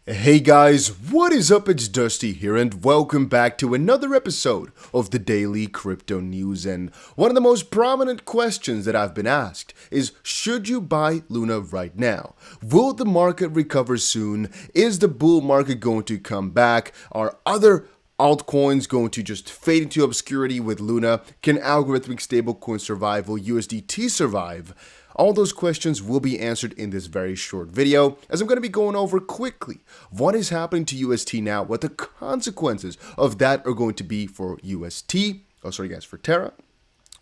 Hey guys, what is up? It's Dusty here and welcome back to another episode of the Daily Crypto News. And one of the most prominent questions that I've been asked is, should you buy Luna right now? Will the market recover soon? Is the bull market going to come back? Are other altcoins going to just fade into obscurity with Luna? Can algorithmic stablecoin survive? Will USDT survive? All those questions will be answered in this very short video, as I'm going to be going over quickly what is happening to UST now, what the consequences of that are going to be for for Terra,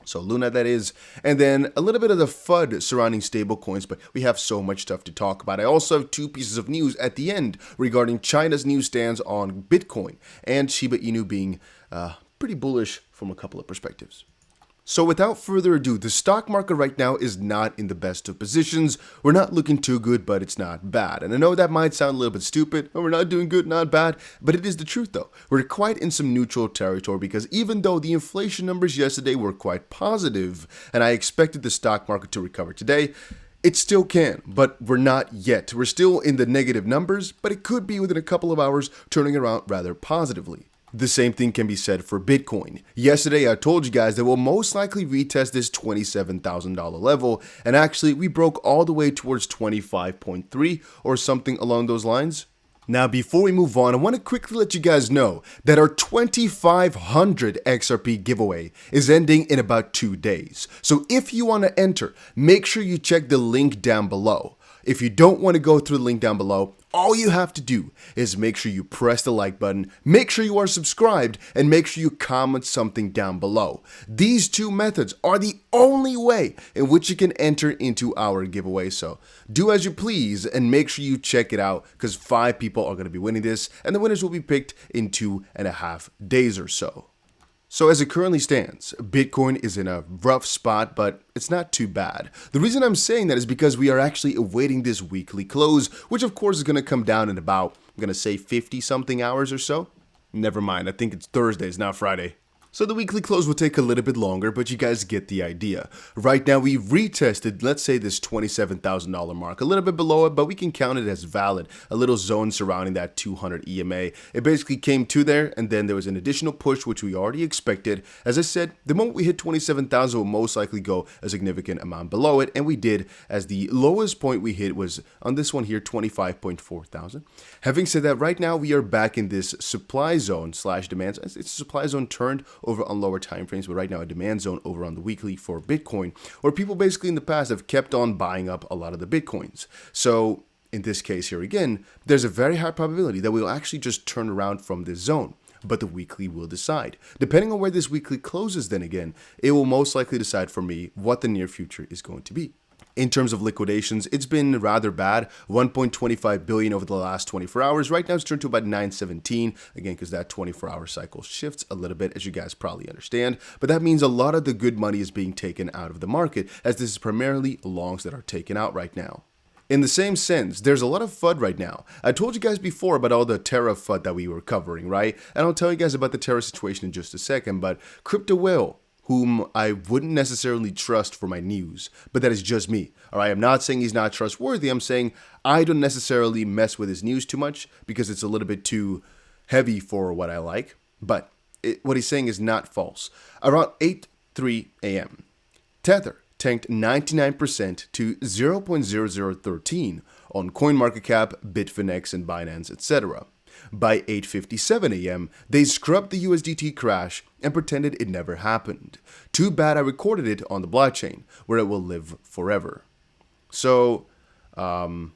so Luna that is, and then a little bit of the FUD surrounding stablecoins, but we have so much stuff to talk about. I also have two pieces of news at the end regarding China's new stance on Bitcoin and Shiba Inu being pretty bullish from a couple of perspectives. So without further ado, the stock market right now is not in the best of positions. We're not looking too good, but it's not bad. And I know that might sound a little bit stupid. Oh, we're not doing good, not bad. But it is the truth though. We're quite in some neutral territory because even though the inflation numbers yesterday were quite positive, and I expected the stock market to recover today, it still can, but we're not yet. We're still in the negative numbers, but it could be within a couple of hours turning around rather positively. The same thing can be said for Bitcoin. Yesterday, I told you guys that we'll most likely retest this $27,000 level, and actually, we broke all the way towards 25.3 or something along those lines. Now, before we move on, I want to quickly let you guys know that our 2500 XRP giveaway is ending in about 2 days. So if you want to enter, make sure you check the link down below. If you don't want to go through the link down below, all you have to do is make sure you press the like button, make sure you are subscribed, and make sure you comment something down below. These two methods are the only way in which you can enter into our giveaway. So do as you please and make sure you check it out because 5 people are going to be winning this and the winners will be picked in 2.5 days or so. So as it currently stands, Bitcoin is in a rough spot, but it's not too bad. The reason I'm saying that is because we are actually awaiting this weekly close, which of course is going to come down in about, I'm going to say 50 something hours or so. Never mind, I think it's Thursday, it's not Friday. So the weekly close will take a little bit longer, but you guys get the idea. Right now we retested, let's say this $27,000 mark, a little bit below it, but we can count it as valid. A little zone surrounding that 200 EMA. It basically came to there, and then there was an additional push, which we already expected. As I said, the moment we hit 27,000, we'll most likely go a significant amount below it, and we did, as the lowest point we hit was on this one here, 25.4 thousand. Having said that, right now we are back in this supply zone slash demand. It's a supply zone turned over on lower time frames, but right now a demand zone over on the weekly for Bitcoin, where people basically in the past have kept on buying up a lot of the Bitcoins. So in this case here again, there's a very high probability that we'll actually just turn around from this zone, but the weekly will decide. Depending on where this weekly closes, then again, it will most likely decide for me what the near future is going to be. In terms of liquidations, it's been rather bad. 1.25 billion over the last 24 hours. Right now it's turned to about 917, again, because that 24-hour cycle shifts a little bit, as you guys probably understand. But that means a lot of the good money is being taken out of the market, as this is primarily longs that are taken out right now. In the same sense, there's a lot of FUD right now. I told you guys before about all the Terra FUD that we were covering, right? And I'll tell you guys about the Terra situation in just a second, but Crypto Whale, whom I wouldn't necessarily trust for my news, but that is just me. All right, I'm not saying he's not trustworthy. I'm saying I don't necessarily mess with his news too much because it's a little bit too heavy for what I like. But what he's saying is not false. Around 8:03 a.m., Tether tanked 99% to 0.0013 on CoinMarketCap, Bitfinex, and Binance, etc. By 8:57 a.m., they scrubbed the Usdt crash and pretended it never happened. Too bad I recorded it on the blockchain, where it will live forever. So, not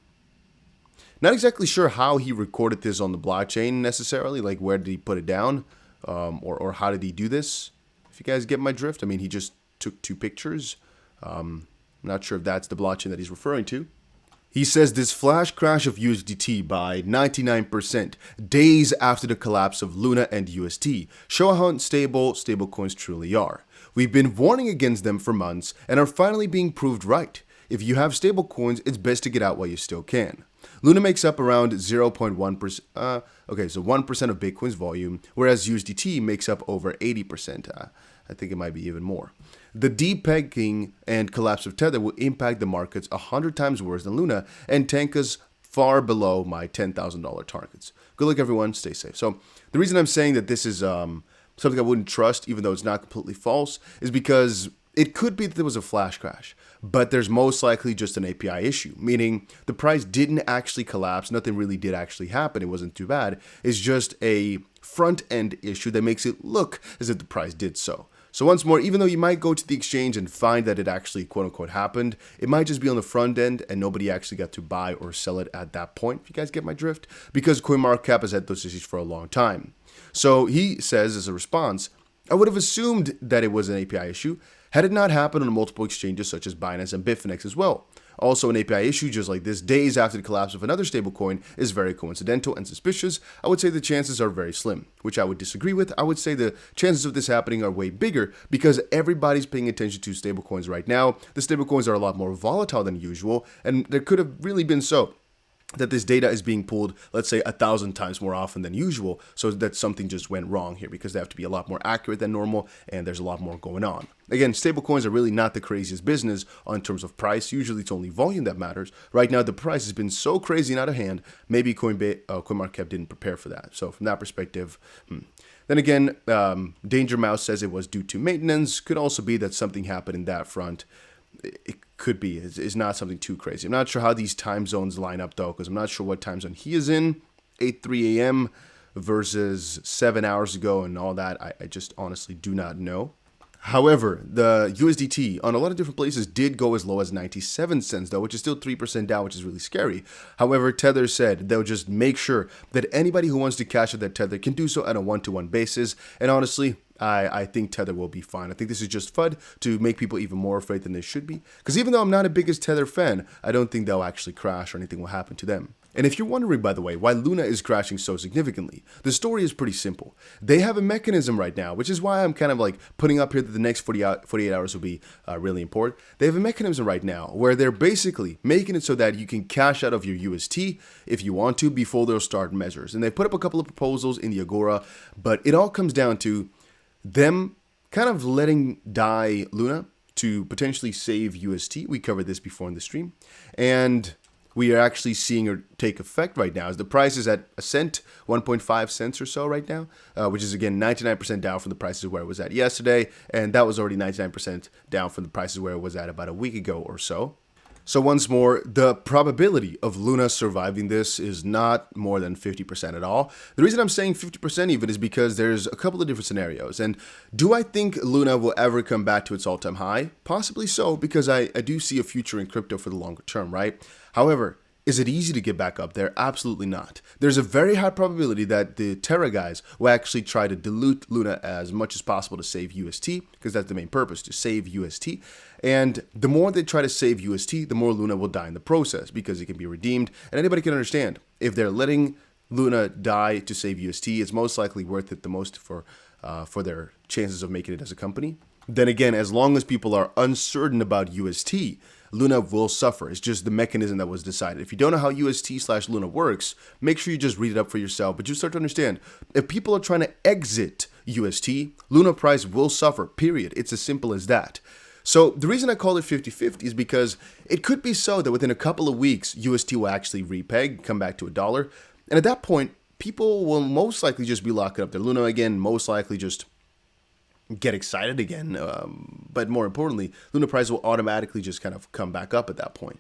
exactly sure how he recorded this on the blockchain necessarily, like where did he put it down, or how did he do this? If you guys get my drift, I mean, he just took 2 pictures. I'm not sure if that's the blockchain that he's referring to. He says this flash crash of USDT by 99% days after the collapse of Luna and UST show how unstable stablecoins truly are. We've been warning against them for months and are finally being proved right. If you have stablecoins, it's best to get out while you still can. Luna makes up around 0.1%, so 1% of Bitcoin's volume, whereas USDT makes up over 80%. I think it might be even more. The depegging and collapse of Tether will impact the markets 100 times worse than Luna and tank us far below my $10,000 targets. Good luck, everyone. Stay safe. So the reason I'm saying that this is something I wouldn't trust, even though it's not completely false, is because it could be that there was a flash crash, but there's most likely just an API issue, meaning the price didn't actually collapse. Nothing really did actually happen. It wasn't too bad. It's just a front-end issue that makes it look as if the price did so. So once more, even though you might go to the exchange and find that it actually quote-unquote happened, it might just be on the front end and nobody actually got to buy or sell it at that point, if you guys get my drift, because CoinMarketCap has had those issues for a long time. So he says as a response, I would have assumed that it was an API issue had it not happened on multiple exchanges such as Binance and Bitfinex as well. Also, an API issue just like this days after the collapse of another stablecoin is very coincidental and suspicious. I would say the chances are very slim, which I would disagree with. I would say the chances of this happening are way bigger because everybody's paying attention to stablecoins right now. The stablecoins are a lot more volatile than usual, and there could have really been so that this data is being pulled, let's say, 1,000 times more often than usual, so that something just went wrong here because they have to be a lot more accurate than normal, and there's a lot more going on. Again, stablecoins are really not the craziest business in terms of price. Usually it's only volume that matters. Right now, the price has been so crazy and out of hand, maybe CoinMarketCap didn't prepare for that. So from that perspective, Then again, Danger Mouse says it was due to maintenance. Could also be that something happened in that front. It could be. It's not something too crazy. I'm not sure how these time zones line up, though, because I'm not sure what time zone he is in. 8:03 a.m. versus 7 hours ago and all that. I just honestly do not know. However, the USDT on a lot of different places did go as low as 97 cents, though, which is still 3% down, which is really scary. However, Tether said they'll just make sure that anybody who wants to cash out their Tether can do so on a one-to-one basis. And honestly, I think Tether will be fine. I think this is just FUD to make people even more afraid than they should be. Because even though I'm not a biggest Tether fan, I don't think they'll actually crash or anything will happen to them. And if you're wondering, by the way, why Luna is crashing so significantly, the story is pretty simple. They have a mechanism right now, which is why I'm kind of like putting up here that the next 48 hours will be really important. They have a mechanism right now where they're basically making it so that you can cash out of your UST if you want to before they'll start measures. And they put up a couple of proposals in the Agora, but it all comes down to them kind of letting die Luna to potentially save UST. We covered this before in the stream. And we are actually seeing it take effect right now as the price is at a cent, 1.5 cents or so right now, which is again 99% down from the prices where it was at yesterday. And that was already 99% down from the prices where it was at about a week ago or so. So once more, the probability of Luna surviving this is not more than 50% at all. The reason I'm saying 50% even is because there's a couple of different scenarios. And do I think Luna will ever come back to its all-time high? Possibly so, because I do see a future in crypto for the longer term, right? However, is it easy to get back up there? Absolutely not. There's a very high probability that the Terra guys will actually try to dilute Luna as much as possible to save UST, because that's the main purpose, to save UST. And the more they try to save UST, the more Luna will die in the process, because it can be redeemed. And anybody can understand, if they're letting Luna die to save UST, it's most likely worth it the most for their chances of making it as a company. Then again, as long as people are uncertain about UST, Luna will suffer. It's just the mechanism that was decided. If you don't know how UST/Luna works, make sure you just read it up for yourself. But you start to understand, if people are trying to exit UST, Luna price will suffer, period. It's as simple as that. So the reason I call it 50-50 is because it could be so that within a couple of weeks, UST will actually repeg, come back to $1. And at that point, people will most likely just be locking up their Luna again, most likely just get excited again, but more importantly, Luna price will automatically just kind of come back up at that point.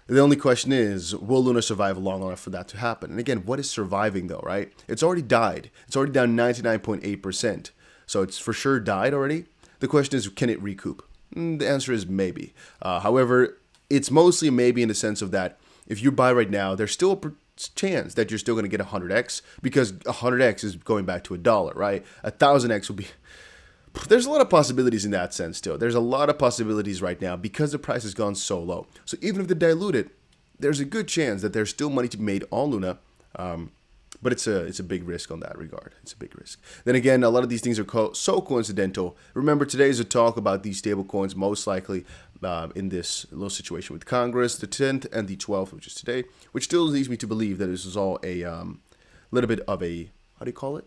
The only question is, will Luna survive long enough for that to happen? And again, what is surviving though, right? It's already died. It's already down 99.8%. So it's for sure died already. The question is, can it recoup? The answer is maybe. However, it's mostly maybe in the sense of that if you buy right now, there's still a chance that you're still going to get 100x, because 100x is going back to $1, right? 1000x will be... There's a lot of possibilities in that sense still. There's a lot of possibilities right now because the price has gone so low. So even if they dilute it, there's a good chance that there's still money to be made on Luna. But it's a big risk on that regard. It's a big risk. Then again, a lot of these things are so coincidental. Remember, today is a talk about these stable coins, most likely in this little situation with Congress, the 10th and the 12th, which is today, which still leads me to believe that this is all a little bit of a, how do you call it?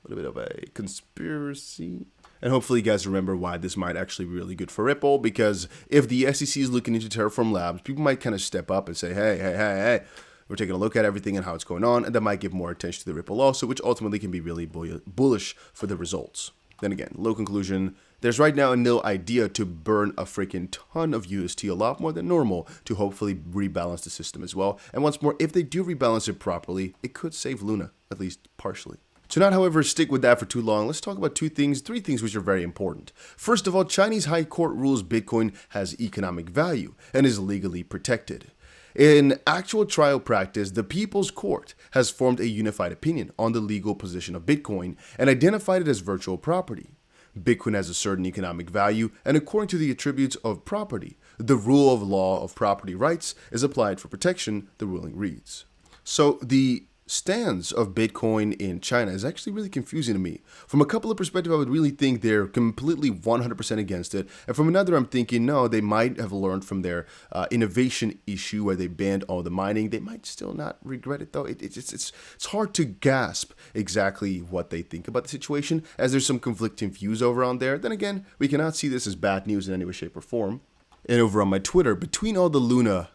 A little bit of a conspiracy. And hopefully you guys remember why this might actually be really good for Ripple, because if the SEC is looking into Terraform Labs, people might kind of step up and say, hey, We're taking a look at everything and how it's going on, and that might give more attention to the Ripple also, which ultimately can be really bullish for the results. Then again, low conclusion, there's right now a nil idea to burn a freaking ton of UST, a lot more than normal, to hopefully rebalance the system as well. And once more, if they do rebalance it properly, it could save Luna, at least partially. To not, however, stick with that for too long, let's talk about three things which are very important. First of all, Chinese High Court rules Bitcoin has economic value and is legally protected. In actual trial practice, the People's Court has formed a unified opinion on the legal position of Bitcoin and identified it as virtual property. Bitcoin has a certain economic value, and according to the attributes of property, the rule of law of property rights is applied for protection, the ruling reads. So the stance of Bitcoin in China is actually really confusing to me. From a couple of perspectives, I would really think they're completely 100% against it. And from another, I'm thinking, no, they might have learned from their innovation issue where they banned all the mining. They might still not regret it, though. It's hard to grasp exactly what they think about the situation, as there's some conflicting views over on there. Then again, we cannot see this as bad news in any way, shape, or form. And over on my Twitter, between all the Luna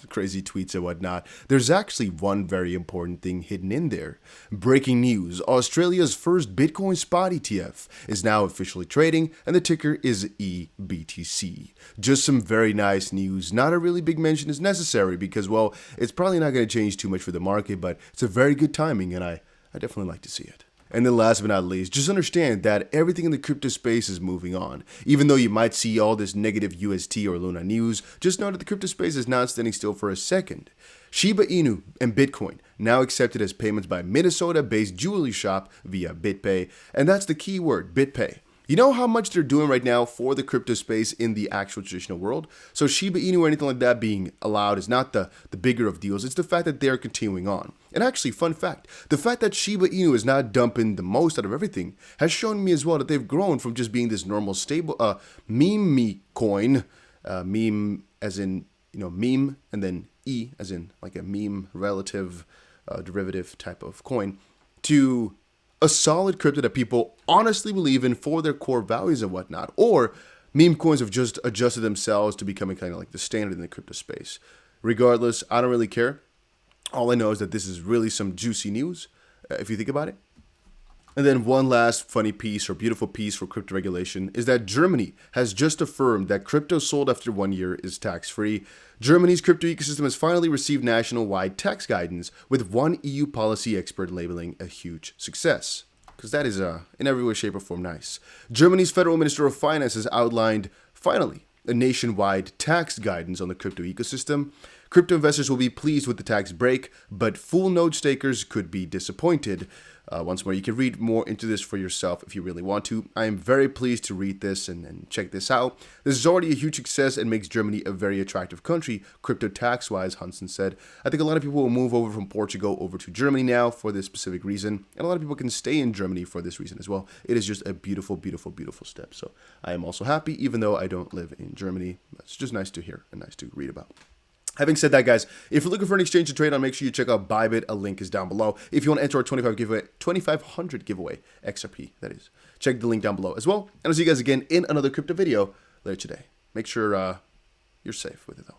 crazy tweets and whatnot, there's actually one very important thing hidden in there. Breaking news, Australia's first Bitcoin spot ETF is now officially trading, and the ticker is EBTC. Just some very nice news. Not a really big mention is necessary because, well, it's probably not going to change too much for the market, but it's a very good timing, and I definitely like to see it. And then last but not least, just understand that everything in the crypto space is moving on. Even though you might see all this negative UST or Luna news, just know that the crypto space is not standing still for a second. Shiba Inu and Bitcoin now accepted as payments by Minnesota-based jewelry shop via BitPay, and that's the key word, BitPay. You know how much they're doing right now for the crypto space in the actual traditional world? So Shiba Inu or anything like that being allowed is not the bigger of deals. It's the fact that they're continuing on. And actually, fun fact, the fact that Shiba Inu is not dumping the most out of everything has shown me as well that they've grown from just being this normal stable meme coin, meme as in, meme, and then E as in like a meme relative derivative type of coin, to a solid crypto that people honestly believe in for their core values and whatnot. Or meme coins have just adjusted themselves to becoming kind of like the standard in the crypto space. Regardless, I don't really care. All I know is that this is really some juicy news, if you think about it. And then one last funny piece or beautiful piece for crypto regulation is that Germany has just affirmed that crypto sold after 1 year is tax-free. Germany's crypto ecosystem has finally received national-wide tax guidance, with one EU policy expert labeling a huge success. Because that is, in every way, shape, or form, nice. Germany's Federal Minister of Finance has outlined, finally, a nationwide tax guidance on the crypto ecosystem. Crypto investors will be pleased with the tax break, but full node stakers could be disappointed. Once more, you can read more into this for yourself if you really want to. I am very pleased to read this and check this out. This is already a huge success and makes Germany a very attractive country, crypto tax-wise, Hansen said. I think a lot of people will move over from Portugal over to Germany now for this specific reason, and a lot of people can stay in Germany for this reason as well. It is just a beautiful, beautiful, beautiful step. So I am also happy, even though I don't live in Germany. It's just nice to hear and nice to read about. Having said that, guys, if you're looking for an exchange to trade on, make sure you check out Bybit. A link is down below. If you want to enter our 2500 giveaway, XRP, that is. Check the link down below as well. And I'll see you guys again in another crypto video later today. Make sure you're safe with it, though.